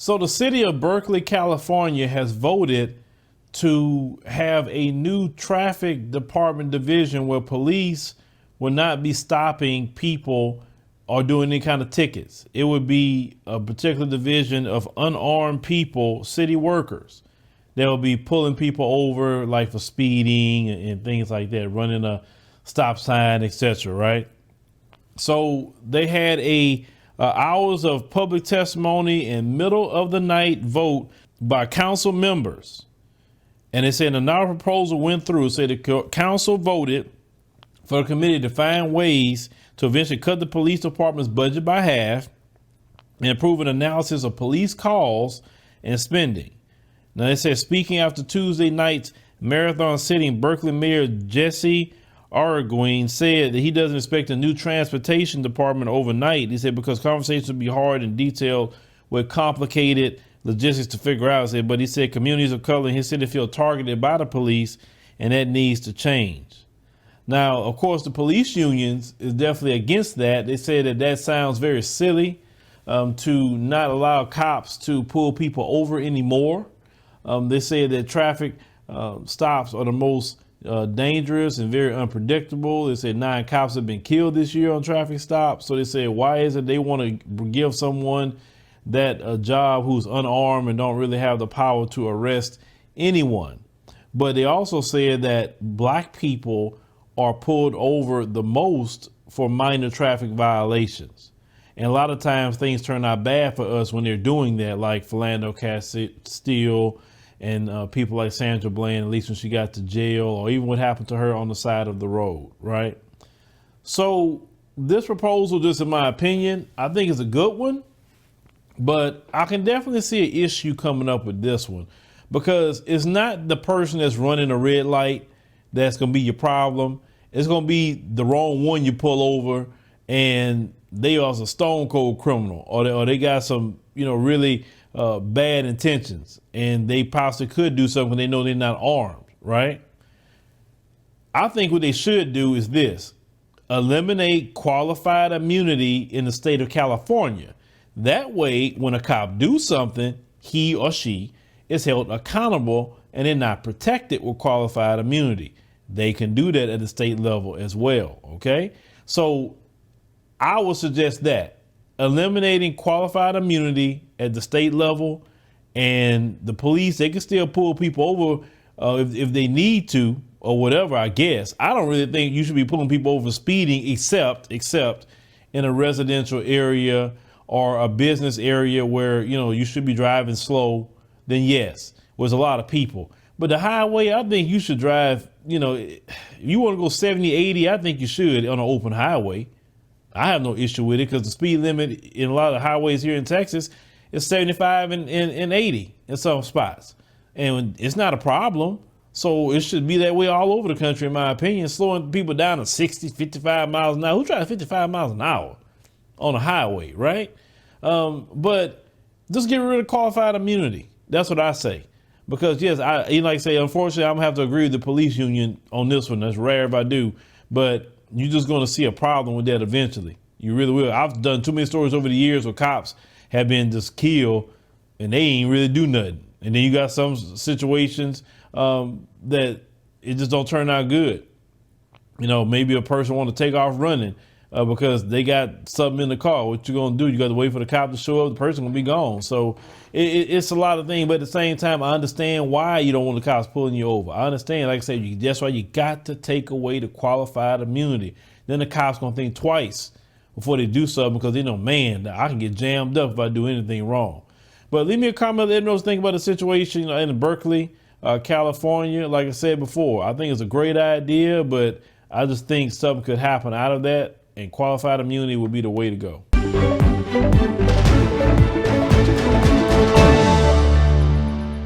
So the city of Berkeley, California has voted to have a new traffic department division where police will not be stopping people or doing any kind of tickets. It would be a particular division of unarmed people, city workers. They'll be pulling people over like for speeding and things like that, running a stop sign, etc. Right? So they had hours of public testimony and middle of the night vote by council members. And they said another proposal went through. It said the council voted for the committee to find ways to eventually cut the police department's budget by half and improve an analysis of police calls and spending. Now they said, speaking after Tuesday night's marathon sitting, Berkeley Mayor Jesse Arreguin said that he doesn't expect a new transportation department overnight. He said because conversations will be hard and detailed with complicated logistics to figure out. But he said communities of color in his city feel targeted by the police, and that needs to change. Now, of course, the police unions is definitely against that. They say that sounds very silly to not allow cops to pull people over anymore. They say that traffic stops are the most dangerous and very unpredictable. They said 9 cops have been killed this year on traffic stops. So they said, why is it they want to give someone that a job who's unarmed and don't really have the power to arrest anyone? But they also said that black people are pulled over the most for minor traffic violations. And a lot of times things turn out bad for us when they're doing that, like Philando Castile and people like Sandra Bland, at least when she got to jail, or even what happened to her on the side of the road, right? So this proposal, just in my opinion, I think is a good one, but I can definitely see an issue coming up with this one because it's not the person that's running a red light that's going to be your problem. It's going to be the wrong one you pull over and they are a stone cold criminal, or they got some, really bad intentions, and they possibly could do something when they know they're not armed, right? I think what they should do is this: eliminate qualified immunity in the state of California. That way, when a cop do something, he or she is held accountable and they're not protected with qualified immunity. They can do that at the state level as well, okay? So I would suggest that eliminating qualified immunity at the state level, and the police, they can still pull people over if they need to or whatever, I guess. I don't really think you should be pulling people over speeding except in a residential area or a business area where, you should be driving slow. Then yes, there's a lot of people. But the highway, I think you should drive, if you want to go 70, 80, I think you should on an open highway. I have no issue with it because the speed limit in a lot of highways here in Texas is 75 and 80 in some spots. And it's not a problem. So it should be that way all over the country, in my opinion, slowing people down to 60, 55 miles an hour. Who drives 55 miles an hour on a highway, right? But just get rid of qualified immunity. That's what I say. Because, yes, like I say, unfortunately, I'm going to have to agree with the police union on this one. That's rare if I do. But you're just going to see a problem with that eventually. You really will. I've done too many stories over the years where cops have been just killed and they ain't really do nothing. And then you got some situations that it just don't turn out good. Maybe a person want to take off running because they got something in the car. What you going to do? You got to wait for the cop to show up. The person will be gone. So it's a lot of things. But at the same time, I understand why you don't want the cops pulling you over. I understand. Like I said, that's why you got to take away the qualified immunity. Then the cops going to think twice before they do something because they know, man, I can get jammed up if I do anything wrong. But leave me a comment. Let me know what you think about the situation in Berkeley, California. Like I said before, I think it's a great idea, but I just think something could happen out of that, and qualified immunity would be the way to go.